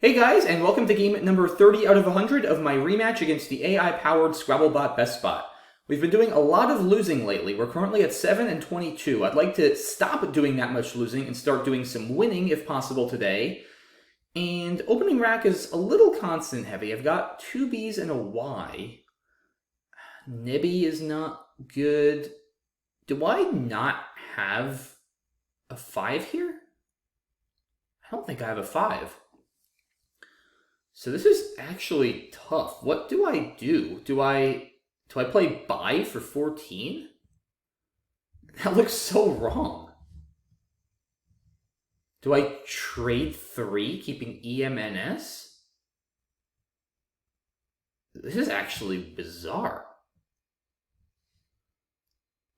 Hey guys, and welcome to game number 30 out of 100 of my rematch against the AI-powered Scrabble BestBot. We've been doing a lot of losing lately. We're currently at 7 and 22. I'd like to stop doing that much losing and start doing some winning if possible today. And opening rack is a little constant heavy. I've got 2 B's and a Y. Nibby is not good. Do I not have a 5 here? I don't think I have a 5. So this is actually tough. What do I do? Do I play buy for 14? That looks so wrong. Do I trade 3, keeping EMNS? This is actually bizarre.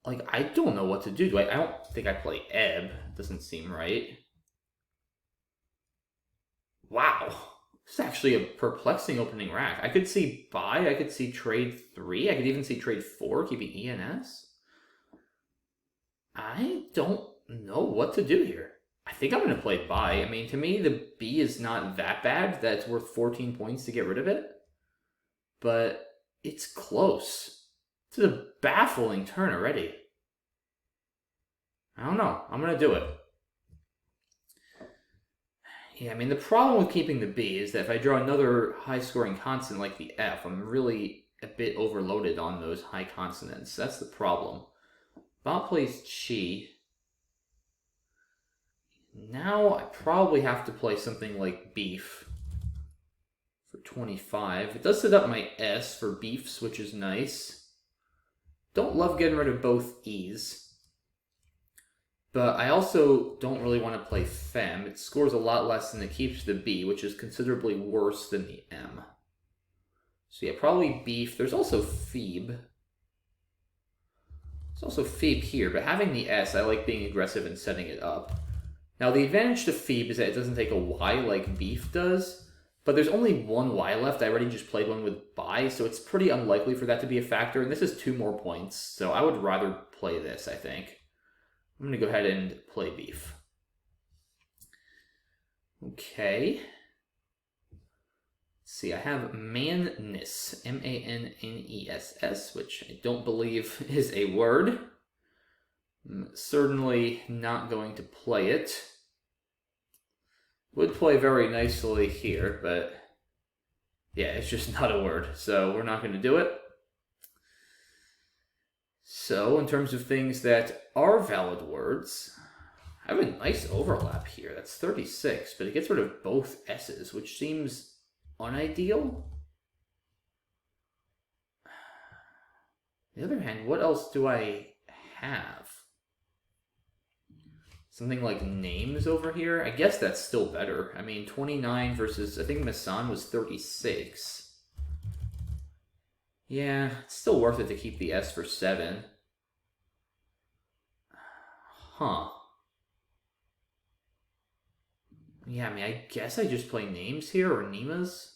Like, I don't know what to do. I don't think I play Ebb. Doesn't seem right. Wow. This is actually a perplexing opening rack. I could see buy, I could see trade 3, I could even see trade 4, keeping ENS. I don't know what to do here. I think I'm going to play buy. I mean, to me, the B is not that bad that it's worth 14 points to get rid of it. But it's close. This is a baffling turn already. I don't know. I'm going to do it. Yeah, I mean, the problem with keeping the B is that if I draw another high-scoring consonant like the F, I'm really a bit overloaded on those high consonants. That's the problem. Bot plays Chi. Now I probably have to play something like Beef for 25. It does set up my S for Beefs, which is nice. Don't love getting rid of both E's. But I also don't really want to play Fem. It scores a lot less than it keeps the B, which is considerably worse than the M. So yeah, probably Beef. There's also Phoebe. There's also Phoebe here, but having the S, I like being aggressive and setting it up. Now the advantage to Phoebe is that it doesn't take a Y like Beef does, but there's only one Y left. I already just played one with buy, so it's pretty unlikely for that to be a factor, and this is 2 more points, so I would rather play this, I think. I'm going to go ahead and play Beef. Okay. Let's see, I have Manness, M-A-N-N-E-S-S, which I don't believe is a word. I'm certainly not going to play it. Would play very nicely here, but yeah, it's just not a word, so we're not going to do it. So, in terms of things that are valid words, I have a nice overlap here. That's 36, but it gets rid of both S's, which seems unideal. On the other hand, what else do I have? Something like names over here? I guess that's still better. I mean, 29 versus, I think Masan was 36. Yeah, it's still worth it to keep the S for 7. Huh. Yeah, I mean, I guess I just play names here, or Nemas.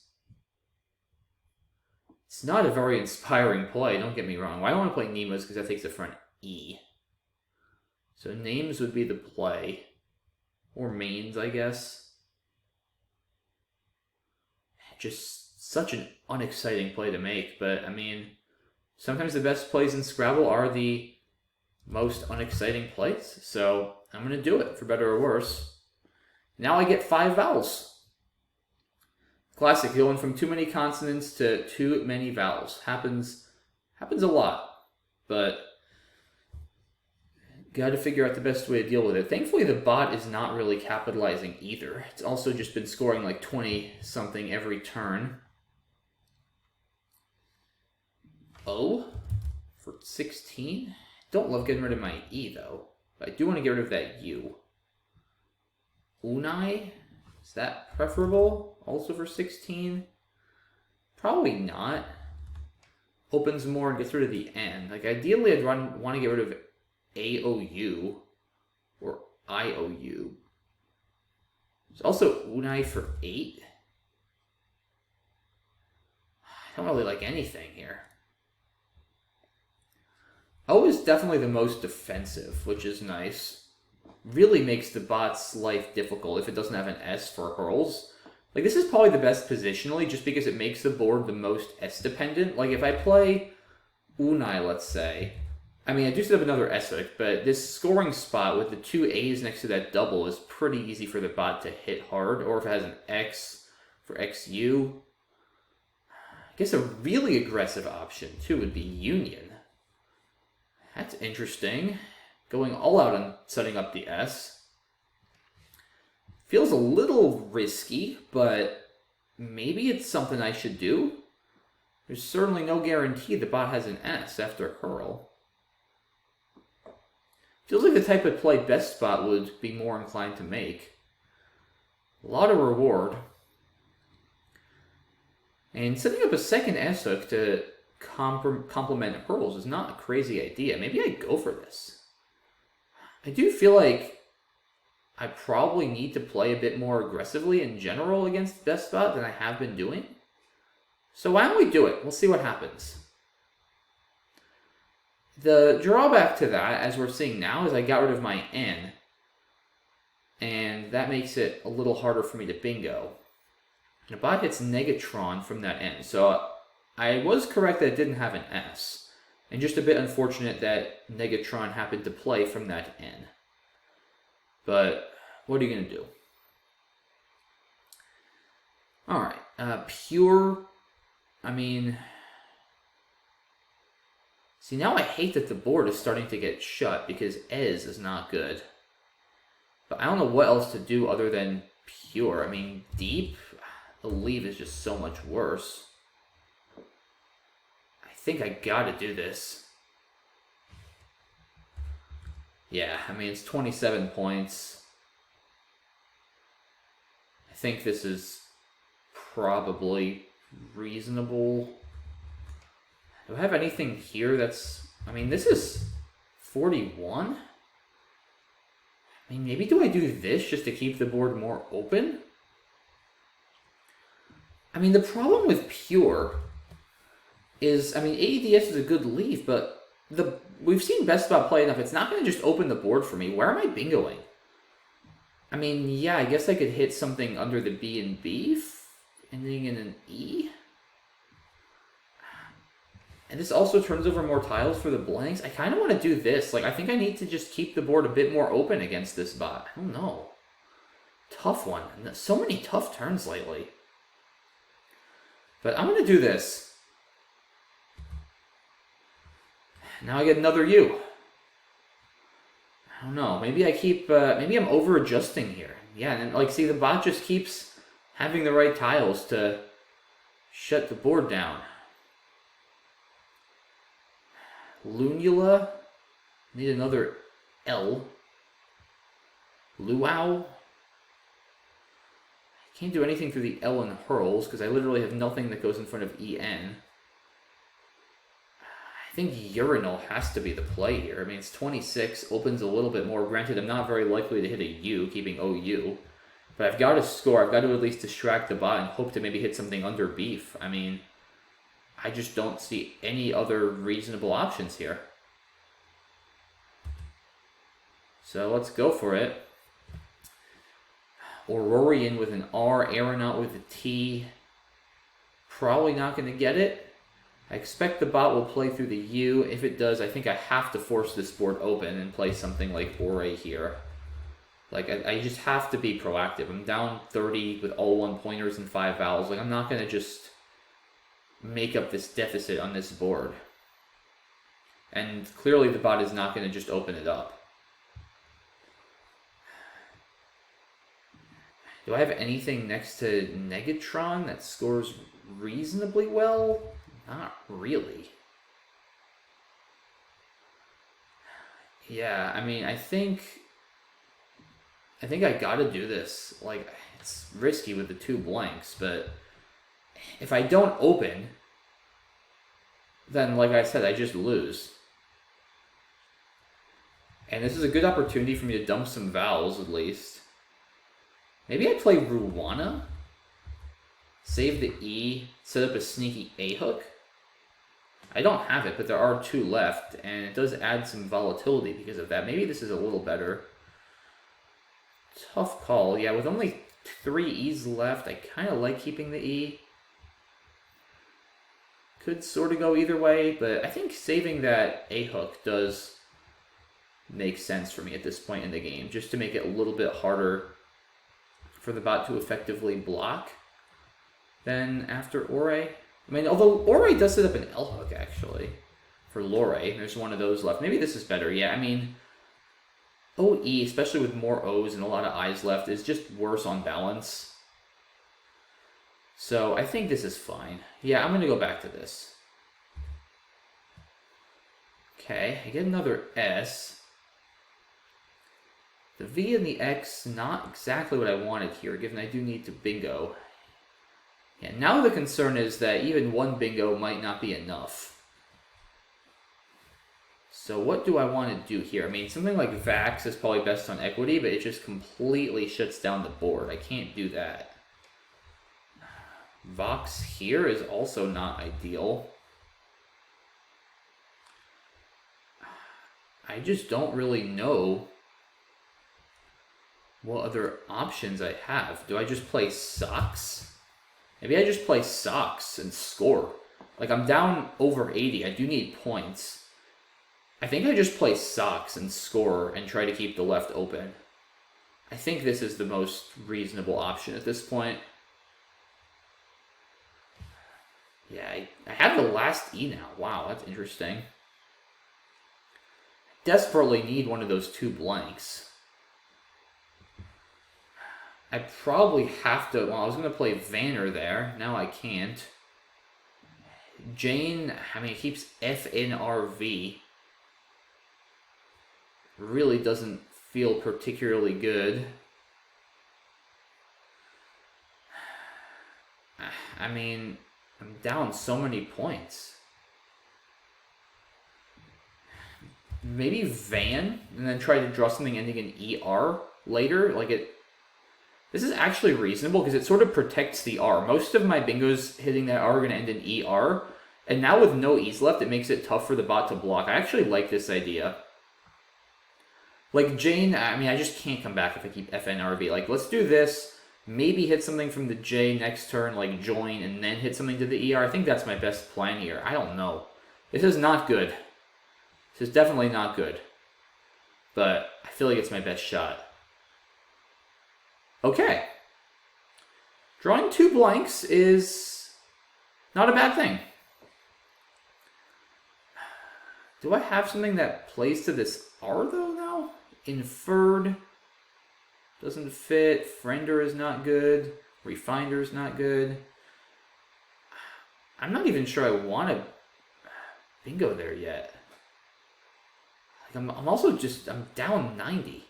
It's not a very inspiring play, don't get me wrong. Well, I don't want to play Nemas because that takes the front E. So names would be the play. Or mains, I guess. Just such an unexciting play to make, but I mean, sometimes the best plays in Scrabble are the most unexciting plays, so I'm going to do it, for better or worse. Now I get 5 vowels. Classic, going from too many consonants to too many vowels. Happens a lot, but got to figure out the best way to deal with it. Thankfully, the bot is not really capitalizing either. It's also just been scoring like 20-something every turn. O for 16. Don't love getting rid of my E, though. But I do want to get rid of that U. Unai? Is that preferable? Also for 16? Probably not. Opens more and gets rid of the N. Like, ideally, I'd want to get rid of AOU or IOU. There's also Unai for 8. I don't really like anything here. O is definitely the most defensive, which is nice. Really makes the bot's life difficult if it doesn't have an S for hurls. Like, this is probably the best positionally just because it makes the board the most S-dependent. Like, if I play Unai, let's say, I mean, I do still have another S-hook, but this scoring spot with the two A's next to that double is pretty easy for the bot to hit hard, or if it has an X for XU. I guess a really aggressive option, too, would be Union. That's interesting. Going all out on setting up the S. Feels a little risky, but maybe it's something I should do. There's certainly no guarantee the bot has an S after Hurl. Feels like the type of play BestBot would be more inclined to make. A lot of reward. And setting up a second S hook to complement Hurls is not a crazy idea. Maybe I go for this. I do feel like I probably need to play a bit more aggressively in general against BestBot than I have been doing. So why don't we do it? We'll see what happens. The drawback to that, as we're seeing now, is I got rid of my N. And that makes it a little harder for me to bingo. And the bot hits Negatron from that N. So I was correct that it didn't have an S. And just a bit unfortunate that Negatron happened to play from that N. But what are you going to do? Alright, pure, I mean... See, now I hate that the board is starting to get shut because Ez is not good. But I don't know what else to do other than pure. I mean, deep, the leave is just so much worse. I think I gotta do this. Yeah, I mean, it's 27 points. I think this is probably reasonable. Do I have anything here that's... I mean, this is 41? I mean, maybe do I do this just to keep the board more open? I mean, the problem with pure is... I mean, AEDS is a good leave, but we've seen BestBot play enough. It's not going to just open the board for me. Where am I bingoing? I mean, yeah, I guess I could hit something under the B and B, ending in an E. And this also turns over more tiles for the blanks. I kind of want to do this. Like, I think I need to just keep the board a bit more open against this bot. I don't know. Tough one. So many tough turns lately. But I'm going to do this. Now I get another U. I don't know. Maybe I keep... maybe I'm over-adjusting here. Yeah, and like, see, the bot just keeps having the right tiles to shut the board down. Lunula. Need another L. Luau. I can't do anything through the L and Hurls because I literally have nothing that goes in front of EN. I think Urinal has to be the play here. I mean, it's 26, opens a little bit more. Granted, I'm not very likely to hit a U, keeping OU. But I've got to score. I've got to at least distract the bot and hope to maybe hit something under beef. I mean, I just don't see any other reasonable options here. So let's go for it. Aurorian with an R, Aeronaut with a T. Probably not going to get it. I expect the bot will play through the U. If it does, I think I have to force this board open and play something like Ore here. Like, I just have to be proactive. I'm down 30 with all one-pointers and 5 vowels. Like, I'm not going to just make up this deficit on this board. And clearly the bot is not going to just open it up. Do I have anything next to Negatron that scores reasonably well? Not really. Yeah, I mean, I think I gotta do this. Like, it's risky with the 2 blanks, but if I don't open, then, like I said, I just lose. And this is a good opportunity for me to dump some vowels, at least. Maybe I play Ruwana, save the E, set up a sneaky A hook. I don't have it, but there are 2 left, and it does add some volatility because of that. Maybe this is a little better. Tough call. Yeah, with only 3 E's left. I kind of like keeping the E. Could sort of go either way, but I think saving that A hook does make sense for me at this point in the game, just to make it a little bit harder for the bot to effectively block than after Ore. I mean, although Ore does set up an L hook, actually, for Lore. There's one of those left. Maybe this is better. Yeah, I mean, OE, especially with more O's and a lot of I's left, is just worse on balance. So I think this is fine. Yeah, I'm going to go back to this. Okay, I get another S. The V and the X, not exactly what I wanted here, given I do need to bingo. Yeah, now the concern is that even one bingo might not be enough. So what do I want to do here? I mean, something like Vax is probably best on equity, but it just completely shuts down the board. I can't do that. Vox here is also not ideal. I just don't really know what other options I have. Do I just play Socks? Maybe I just play Socks and score. Like, I'm down over 80. I do need points. I think I just play Socks and score and try to keep the left open. I think this is the most reasonable option at this point. Yeah, I have the last E now. Wow, that's interesting. I desperately need one of those 2 blanks. I probably have to... Well, I was going to play Vanner there. Now I can't. Jane, I mean, it keeps FNRV. Really doesn't feel particularly good. I mean, I'm down so many points. Maybe Van, and then try to draw something ending in ER later. Like, it... This is actually reasonable because it sort of protects the R. Most of my bingos hitting that R are going to end in ER. And now with no E's left, it makes it tough for the bot to block. I actually like this idea. Like Jane, I mean, I just can't come back if I keep FNRV. Like, let's do this. Maybe hit something from the J next turn, like join, and then hit something to the ER. I think that's my best plan here. I don't know. This is not good. This is definitely not good. But I feel like it's my best shot. Okay. Drawing 2 blanks is not a bad thing. Do I have something that plays to this R, though, now? Inferred doesn't fit. Friender is not good. Refinder is not good. I'm not even sure I want to bingo there yet. Like, I'm also just... I'm down 90.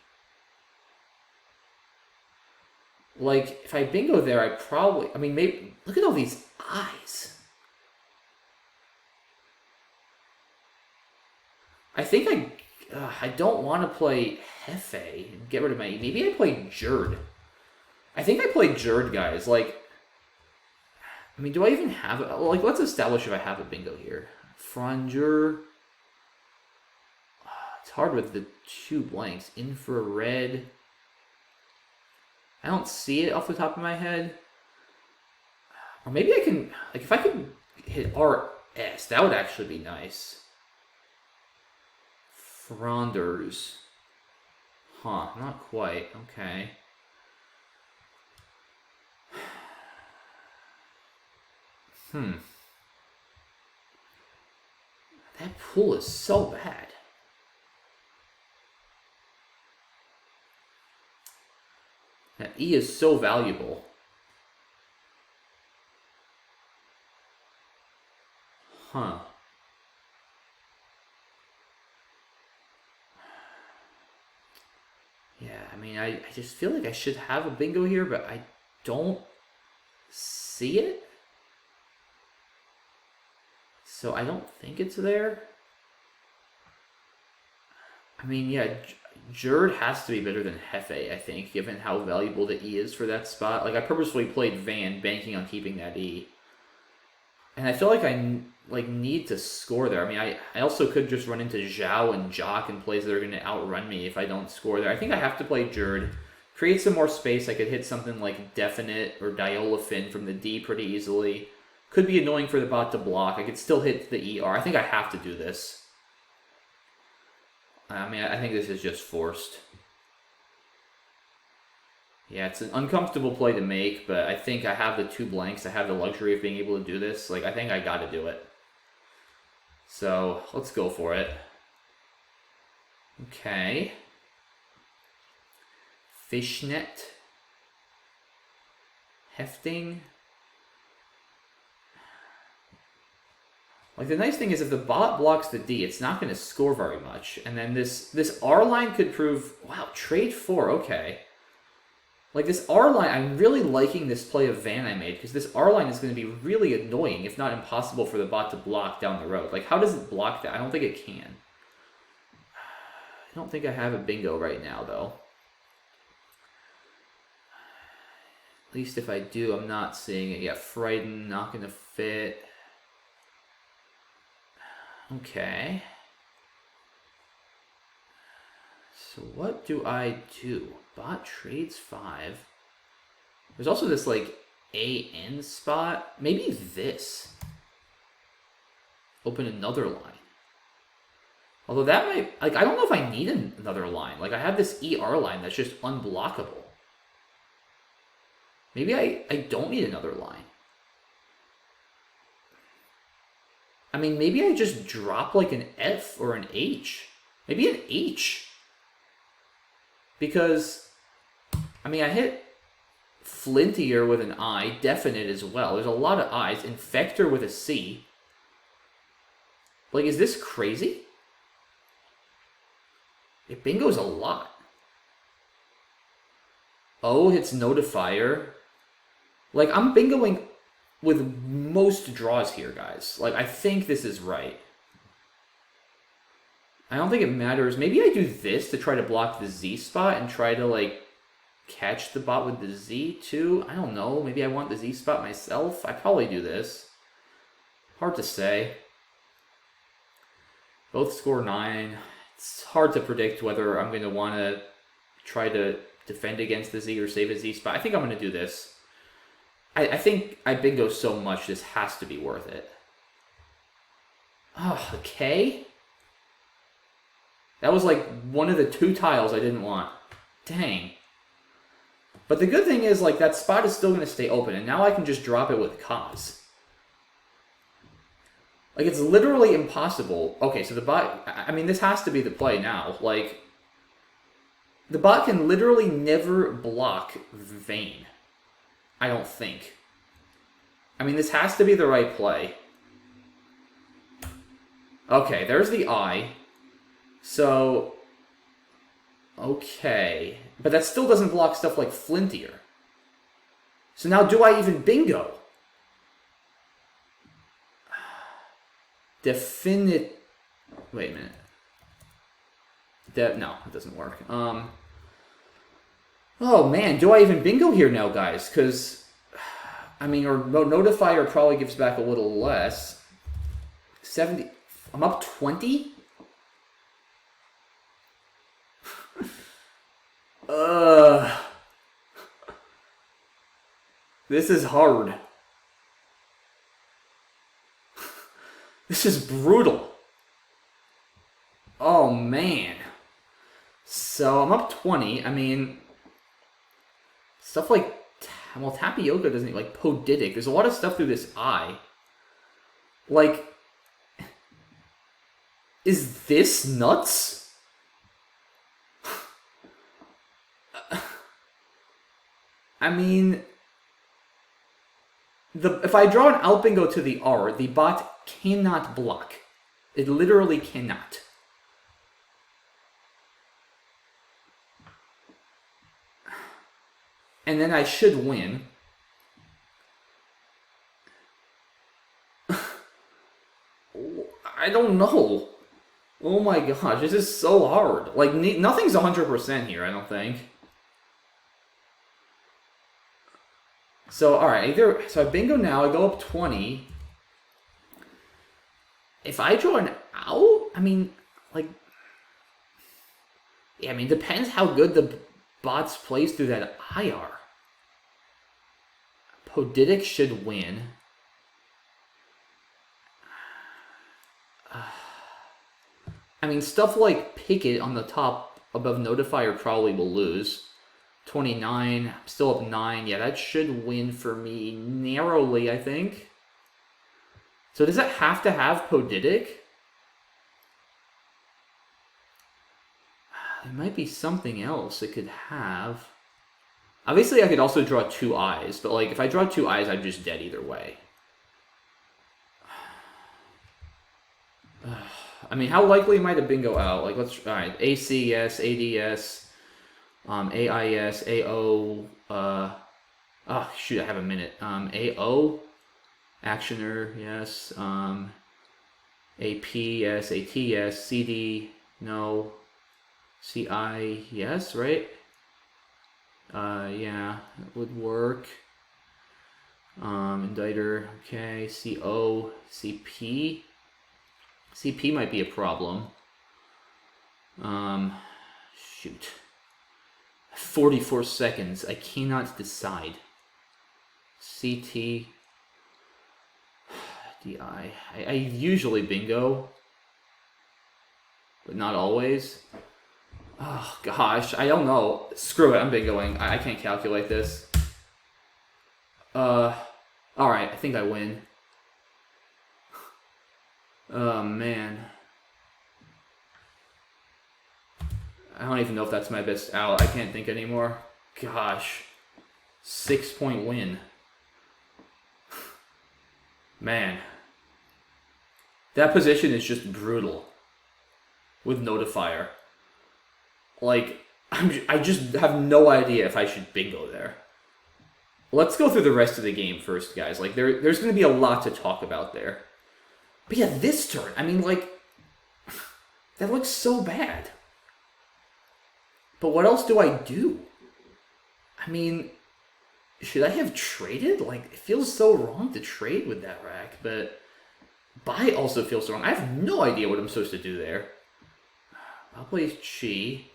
Like, if I bingo there, I probably... I mean, maybe... Look at all these eyes. I think I don't want to play Hefe and get rid of my... Maybe I play Jerd. I think I play Jerd, guys. Like, I mean, do I even have... Like, let's establish if I have a bingo here. Franger. It's hard with the 2 blanks. Infrared. I don't see it off the top of my head. Or maybe I can... Like, if I could hit RS, that would actually be nice. Fronders. Huh, not quite. Okay. That pool is so bad. That E is so valuable. Huh. Yeah, I mean, I just feel like I should have a bingo here, but I don't see it. So I don't think it's there. I mean, yeah, Jerd has to be better than Hefe, I think, given how valuable the E is for that spot. Like, I purposefully played Van, banking on keeping that E. And I feel like I need to score there. I mean, I also could just run into Zhao and Jock in plays that are going to outrun me if I don't score there. I think I have to play Jerd create some more space. I could hit something like Definite or Diolefin from the D pretty easily. Could be annoying for the bot to block. I could still hit the ER. I think I have to do this. I mean, I think this is just forced. Yeah, it's an uncomfortable play to make, but I think I have the 2 blanks. I have the luxury of being able to do this. Like, I think I gotta do it. So, let's go for it. Okay. Fishnet. Hefting. Like, the nice thing is if the bot blocks the D, it's not going to score very much. And then this R line could prove... Wow, trade 4, okay. Like, this R line, I'm really liking this play of Van I made, because this R line is going to be really annoying, if not impossible, for the bot to block down the road. Like, how does it block that? I don't think it can. I don't think I have a bingo right now, though. At least if I do, I'm not seeing it. Yeah, Frighten, not going to fit. Okay. So what do I do? Bot trades 5. There's also this, like, AN spot. Maybe this. Open another line. Although that might... Like, I don't know if I need another line. Like, I have this ER line that's just unblockable. Maybe I don't need another line. I mean, maybe I just drop, like, an F or an H. Maybe an H. Because, I mean, I hit Flintier with an I, Definite as well. There's a lot of I's. Infector with a C. Like, is this crazy? It bingos a lot. Oh, hits Notifier. Like, I'm bingoing with most draws here, guys. Like, I think this is right. I don't think it matters. Maybe I do this to try to block the Z spot and try to, like, catch the bot with the Z, too. I don't know. Maybe I want the Z spot myself. I probably do this. Hard to say. Both score 9. It's hard to predict whether I'm going to want to try to defend against the Z or save a Z spot. I think I'm going to do this. I think I bingo so much, this has to be worth it. Oh, okay. That was like one of the 2 tiles I didn't want. Dang. But the good thing is, like, that spot is still going to stay open, and now I can just drop it with cause. Like, it's literally impossible. Okay, so the bot... I mean, this has to be the play now. Like, the bot can literally never block Vayne. I don't think. I mean, this has to be the right play. Okay, there's the I. So, okay. But that still doesn't block stuff like Flintier. So now, do I even bingo? Wait a minute. No, it doesn't work. Oh man, do I even bingo here now, guys? Because, I mean, or Notifier probably gives back a little less. 70. I'm up 20? This is hard. This is brutal. Oh, man. So, I'm up 20. I mean, stuff like... Well, Tapioca doesn't... Like, Podidic. There's a lot of stuff through this eye. Like... Is this nuts? I mean... If I draw an Alpingo to the R, the bot cannot block. It literally cannot. And then I should win. I don't know. Oh my gosh, this is so hard. Like, nothing's 100% here, I don't think. So, alright, so I bingo now, I go up 20. If I draw an out, I mean, like... Yeah, I mean, depends how good the bots plays through that IR. Podidic should win. I mean, stuff like Picket on the top above Notifier probably will lose. 29, I'm still up 9. Yeah, that should win for me narrowly, I think. So does it have to have Podidic? There might be something else it could have. Obviously, I could also draw 2 eyes, but like if I draw 2 eyes, I'm just dead either way. I mean, how likely am I to bingo out? Like, let's all right. AC yes, ADS, AIS, AO. Oh shoot, I have a minute. AO, Actioner yes. AP yes, AT yes, CD no, CI yes, right? Yeah, that would work. Inditer, okay. CO, CP. CP might be a problem. Shoot. 44 seconds. I cannot decide. CT. DI. I usually bingo, but not always. Oh, gosh. I don't know. Screw it. I'm bingoing. I can't calculate this. Alright. I think I win. Oh, man. I don't even know if that's my best out. I can't think anymore. Gosh. 6-point win. Man. That position is just brutal. With Notifier. Like, I just have no idea if I should bingo there. Let's go through the rest of the game first, guys. Like, there's going to be a lot to talk about there. But yeah, this turn, I mean, like, that looks so bad. But what else do I do? I mean, should I have traded? Like, it feels so wrong to trade with that rack, but buy also feels so wrong. I have no idea what I'm supposed to do there. I'll play Chi.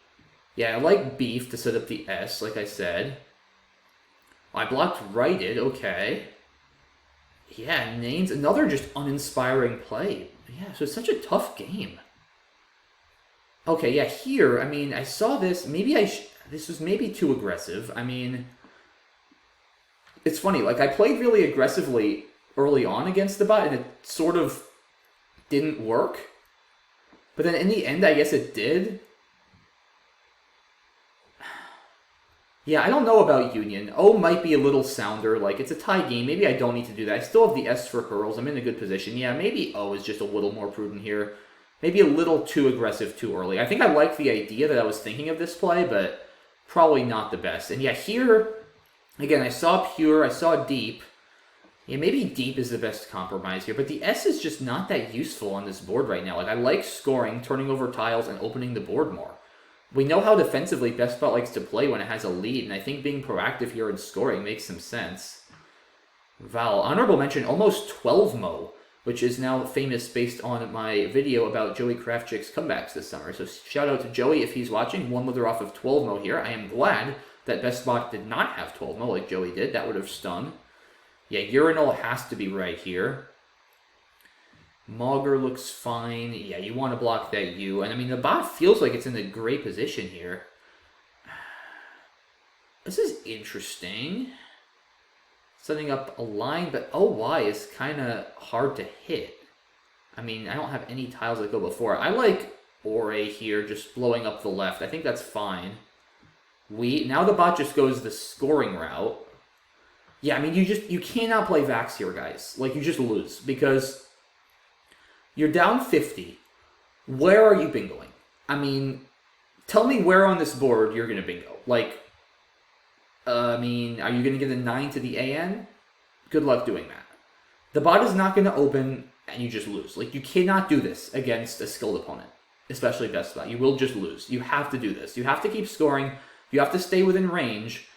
Yeah, I like Beef to set up the S, like I said. I blocked righted, okay. Yeah, Nane's another just uninspiring play. Yeah, so it's such a tough game. Okay, yeah, here, I mean, I saw this. Maybe this was maybe too aggressive. I mean, it's funny. Like, I played really aggressively early on against the bot, and it sort of didn't work. But then in the end, I guess it did. Yeah, I don't know about Union. O might be a little sounder. Like, it's a tie game. Maybe I don't need to do that. I still have the S for hurls. I'm in a good position. Yeah, maybe O is just a little more prudent here. Maybe a little too aggressive too early. I think I like the idea that I was thinking of this play, but probably not the best. And yeah, here, again, I saw pure. I saw deep. Yeah, maybe deep is the best compromise here. But the S is just not that useful on this board right now. Like, I like scoring, turning over tiles, and opening the board more. We know how defensively BestBot likes to play when it has a lead, and I think being proactive here and scoring makes some sense. Val, honorable mention, almost 12 mo, which is now famous based on my video about Joey Kravchik's comebacks this summer. So shout out to Joey if he's watching. One leather off of 12 mo here. I am glad that BestBot did not have 12 mo like Joey did. That would have stung. Yeah, Urinal has to be right here. Mauger looks fine. Yeah, you want to block that U. And I mean, the bot feels like it's in a great position here. This is interesting. Setting up a line, but OY is kind of hard to hit. I mean, I don't have any tiles that go before. I like Ore here, just blowing up the left. I think that's fine. Now the bot just goes the scoring route. Yeah, I mean, you cannot play Vax here, guys. Like, you just lose, because you're down 50. Where are you bingoing? I mean, tell me where on this board you're going to bingo. Like, I mean, are you going to get a 9 to the AN? Good luck doing that. The bot is not going to open, and you just lose. Like, you cannot do this against a skilled opponent, especially BestBot. You will just lose. You have to do this. You have to keep scoring. You have to stay within range.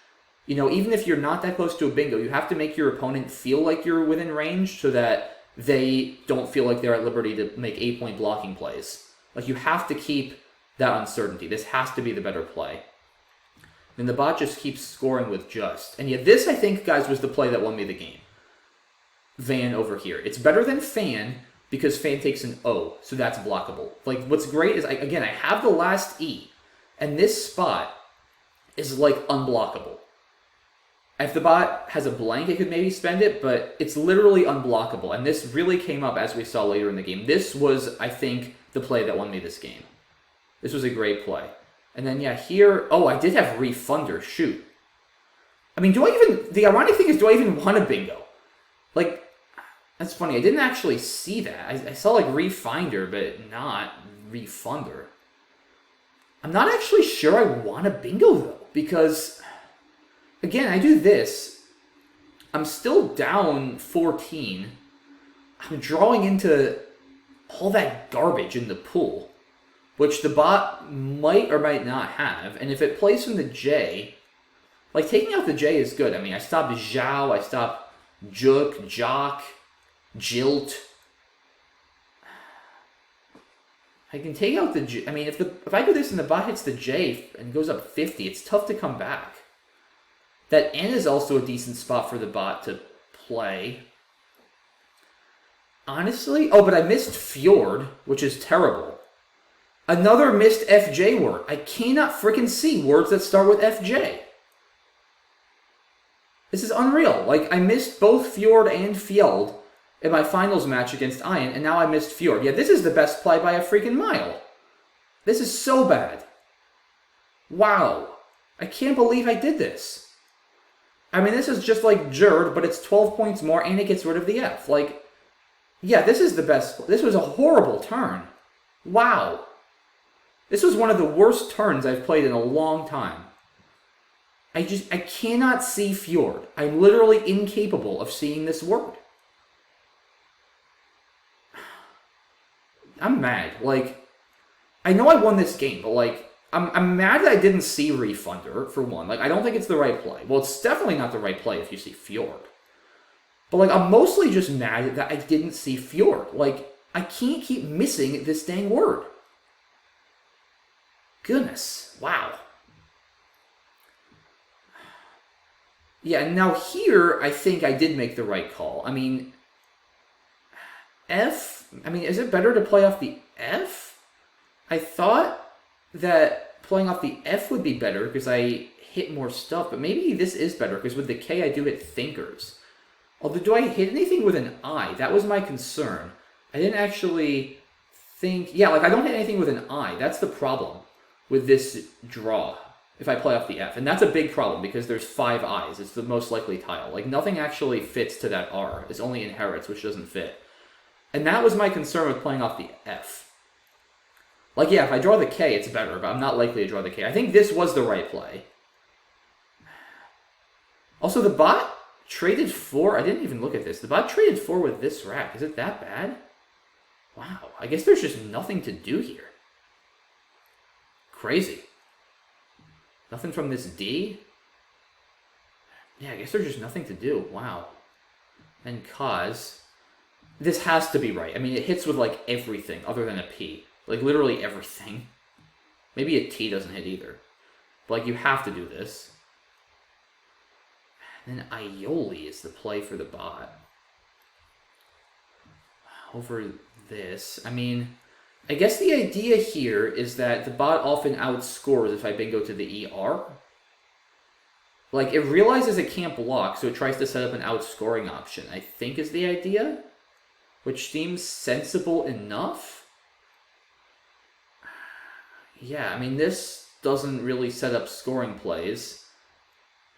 You know, even if you're not that close to a bingo, you have to make your opponent feel like you're within range so that they don't feel like they're at liberty to make 8-point blocking plays. Like, you have to keep that uncertainty. This has to be the better play. then the bot just keeps scoring with just. And yeah, this, I think, guys, was the play that won me the game. Van over here. It's better than Fan because Fan takes an O, so that's blockable. Like, what's great is, again, I have the last E, and this spot is, like, unblockable. If the bot has a blank, it could maybe spend it, but it's literally unblockable. And this really came up as we saw later in the game. This was, I think, the play that won me this game. This was a great play. And then, yeah, here... Oh, I did have Refunder. Shoot. I mean, the ironic thing is, do I even want a bingo? Like, that's funny. I didn't actually see that. I saw, like, Refinder, but not Refunder. I'm not actually sure I want a bingo, though, because... Again, I do this. I'm still down 14. I'm drawing into all that garbage in the pool, which the bot might or might not have. And if it plays from the J, like taking out the J is good. I mean, I stopped Zhao, I stopped Juk, Jock, Jilt. I can take out the J. I mean, if I do this and the bot hits the J and goes up 50, it's tough to come back. That N is also a decent spot for the bot to play. Honestly, oh, but I missed Fjord, which is terrible. Another missed FJ word. I cannot freaking see words that start with FJ. This is unreal. Like, I missed both Fjord and Fjeld in my finals match against Ian, and now I missed Fjord. Yeah, this is the best play by a freaking mile. This is so bad. Wow. I can't believe I did this. I mean, this is just like Jerd, but it's 12 points more, and it gets rid of the F. Like, yeah, this is the best. This was a horrible turn. Wow. This was one of the worst turns I've played in a long time. I cannot see Fjord. I'm literally incapable of seeing this word. I'm mad. Like, I know I won this game, but like, I'm mad that I didn't see Refunder, for one. Like, I don't think it's the right play. Well, it's definitely not the right play if you see Fjord. But, like, I'm mostly just mad that I didn't see Fjord. Like, I can't keep missing this dang word. Goodness. Wow. Yeah, and now here, I think I did make the right call. I mean, F... I mean, is it better to play off the F? I thought that playing off the F would be better because I hit more stuff, but maybe this is better because with the K I do hit thinkers. Although, do I hit anything with an I? That was my concern. I didn't actually think... Yeah, like I don't hit anything with an I. That's the problem with this draw if I play off the F. And that's a big problem because there's 5 I's. It's the most likely tile. Like nothing actually fits to that R. It's only inherits, which doesn't fit. And that was my concern with playing off the F. Like, yeah, if I draw the K, it's better, but I'm not likely to draw the K. I think this was the right play. Also, the bot traded 4. I didn't even look at this. The bot traded 4 with this rack. Is it that bad? Wow. I guess there's just nothing to do here. Crazy. Nothing from this D? Yeah, I guess there's just nothing to do. Wow. And cause... This has to be right. I mean, it hits with, like, everything other than a P. Like, literally everything. Maybe a T doesn't hit either. But, like, you have to do this. And then Aioli is the play for the bot. Over this. I mean, I guess the idea here is that the bot often outscores if I bingo to the ER. Like, it realizes it can't block, so it tries to set up an outscoring option, I think is the idea. Which seems sensible enough. Yeah, I mean, this doesn't really set up scoring plays.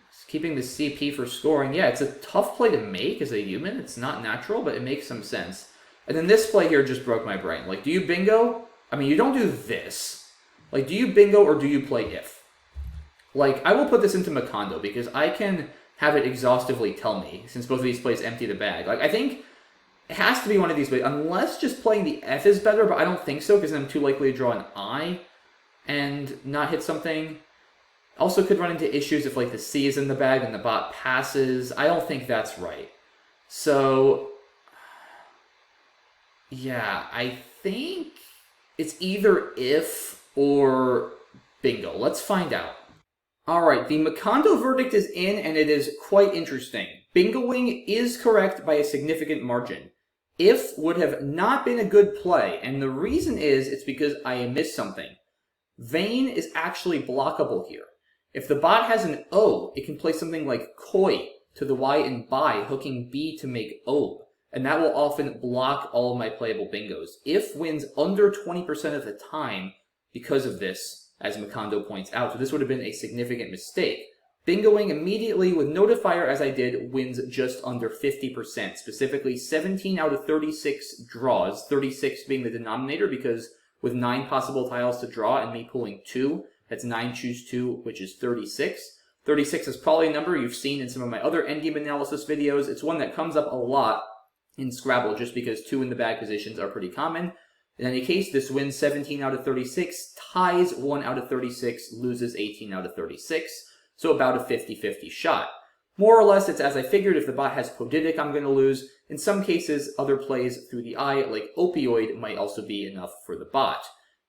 It's keeping the CP for scoring. Yeah, it's a tough play to make as a human. It's not natural, but it makes some sense. And then this play here just broke my brain. Like, do you bingo? I mean, you don't do this. Like, do you bingo or do you play if? Like, I will put this into Macondo because I can have it exhaustively tell me, since both of these plays empty the bag. Like, I think it has to be one of these plays, unless just playing the F is better, but I don't think so because then I'm too likely to draw an I and not hit something. Also could run into issues if like the C is in the bag and the bot passes. I don't think that's right. So, yeah, I think it's either if or bingo. Let's find out. Alright, the Macondo verdict is in, and it is quite interesting. Bingoing is correct by a significant margin. If would have not been a good play, and the reason is, it's because I missed something. Vain is actually blockable here. If the bot has an O, it can play something like koi to the Y and buy, hooking B to make O, and that will often block all of my playable bingos. If wins under 20% of the time because of this, as Macondo points out, so this would have been a significant mistake. Bingoing immediately with Notifier, as I did, wins just under 50%, specifically 17 out of 36 draws, 36 being the denominator, because with 9 possible tiles to draw and me pulling 2, that's 9 choose 2, which is 36. 36 is probably a number you've seen in some of my other endgame analysis videos. It's one that comes up a lot in Scrabble just because 2 in the bag positions are pretty common. In any case, this wins 17 out of 36, ties 1 out of 36, loses 18 out of 36. So about a 50-50 shot. More or less, it's as I figured. If the bot has Podidic, I'm going to lose. In some cases, other plays through the eye, like Opioid, might also be enough for the bot.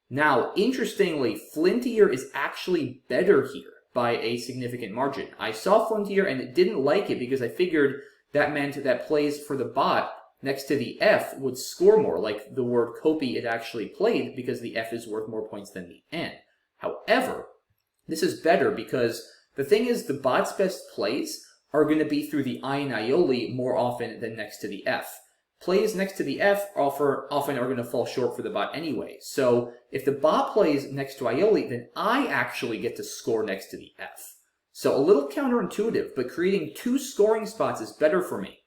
Now, interestingly, Flintier is actually better here by a significant margin. I saw Flintier and it didn't like it because I figured that meant that plays for the bot next to the F would score more, like the word copy it actually played, because the F is worth more points than the N. However, this is better because the thing is, the bot's best plays are going to be through the I and Aioli more often than next to the F. Plays next to the F often are going to fall short for the bot anyway. So if the bot plays next to Aioli, then I actually get to score next to the F. So a little counterintuitive, but creating 2 scoring spots is better for me.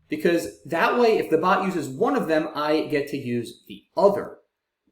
Because that way, if the bot uses one of them, I get to use the other.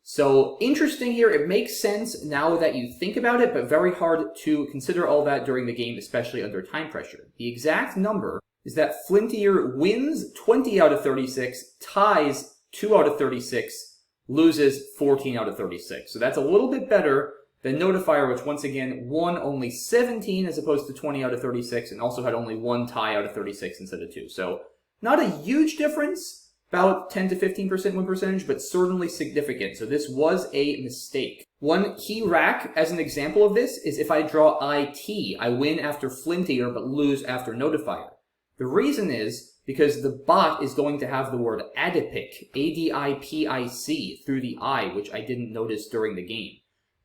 So, interesting here. It makes sense now that you think about it, but very hard to consider all that during the game, especially under time pressure. The exact number is that Flintier wins 20 out of 36, ties 2 out of 36, loses 14 out of 36. So that's a little bit better than Notifier, which once again won only 17 as opposed to 20 out of 36, and also had only 1 tie out of 36 instead of 2. So, not a huge difference. About 10 to 15% win percentage, but certainly significant. So this was a mistake. One key rack, as an example of this, is if I draw IT, I win after Flintier, but lose after Notifier. The reason is because the bot is going to have the word adipic, A-D-I-P-I-C, through the I, which I didn't notice during the game.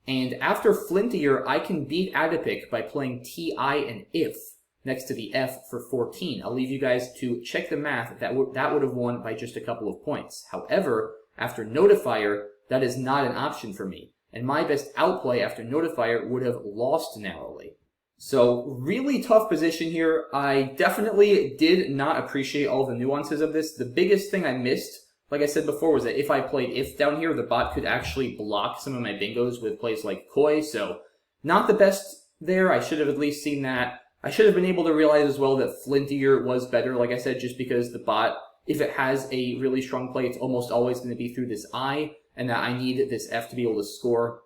And after Flintier, I can beat adipic by playing T-I and if next to the F for 14. I'll leave you guys to check the math. That would have won by just a couple of points. However, after Notifier, that is not an option for me. And my best outplay after Notifier would have lost narrowly. So, really tough position here. I definitely did not appreciate all the nuances of this. The biggest thing I missed, like I said before, was that if I played if down here, the bot could actually block some of my bingos with plays like koi. So, not the best there. I should have at least seen that. I should have been able to realize as well that Flintier was better, like I said, just because the bot, if it has a really strong play, it's almost always going to be through this I, and that I need this F to be able to score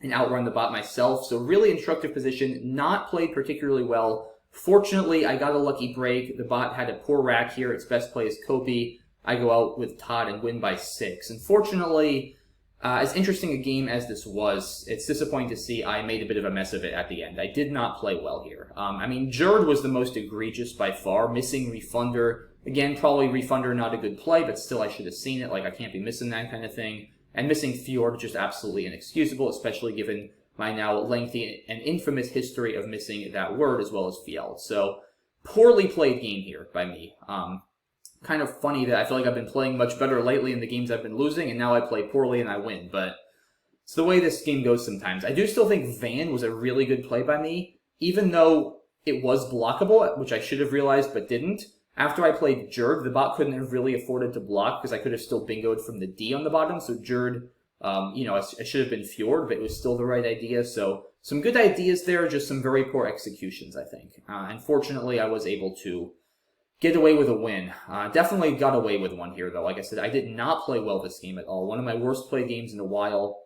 and outrun the bot myself. So really instructive position, not played particularly well. Fortunately, I got a lucky break. The bot had a poor rack here. Its best play is Kopi. I go out with Todd and win by 6. Unfortunately, as interesting a game as this was, it's disappointing to see I made a bit of a mess of it at the end. I did not play well here. I mean, Jerd was the most egregious by far, missing Refunder. Again, probably Refunder not a good play, but still I should have seen it, like I can't be missing that kind of thing. And missing Fjord, just absolutely inexcusable, especially given my now lengthy and infamous history of missing that word as well as Fjeld. So, poorly played game here by me. Kind of funny that I feel like I've been playing much better lately in the games I've been losing, and now I play poorly and I win, but it's the way this game goes sometimes. I do still think Van was a really good play by me, even though it was blockable, which I should have realized but didn't. After I played Jerd, the bot couldn't have really afforded to block because I could have still bingoed from the D on the bottom, so Jerd, I should have been Fjord, but it was still the right idea, so some good ideas there, just some very poor executions, I think. Unfortunately, I was able to get away with a win. Definitely got away with one here, though. Like I said, I did not play well this game at all. One of my worst played games in a while.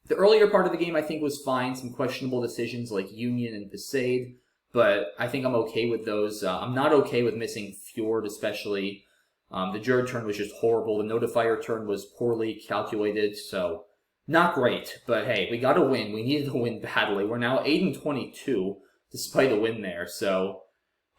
The earlier part of the game, I think, was fine. Some questionable decisions like Union and Pesade, but I think I'm okay with those. I'm not okay with missing Fjord, especially. The Jerd turn was just horrible. The Notifier turn was poorly calculated, so not great. But hey, we got a win. We needed to win badly. We're now 8-22. despite a win there. So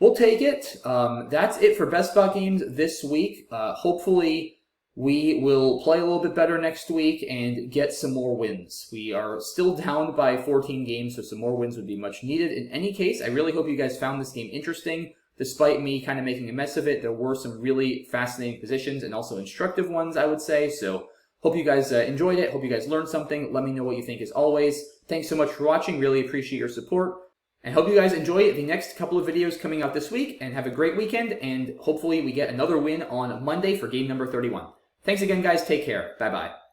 we'll take it. That's it for BestBot games this week. Hopefully we will play a little bit better next week and get some more wins. We are still down by 14 games, so some more wins would be much needed. In any case, I really hope you guys found this game interesting. Despite me kind of making a mess of it, there were some really fascinating positions and also instructive ones, I would say. So hope you guys enjoyed it. Hope you guys learned something. Let me know what you think as always. Thanks so much for watching. Really appreciate your support. And hope you guys enjoy the next couple of videos coming out this week. And have a great weekend. And hopefully we get another win on Monday for game number 31. Thanks again, guys. Take care. Bye-bye.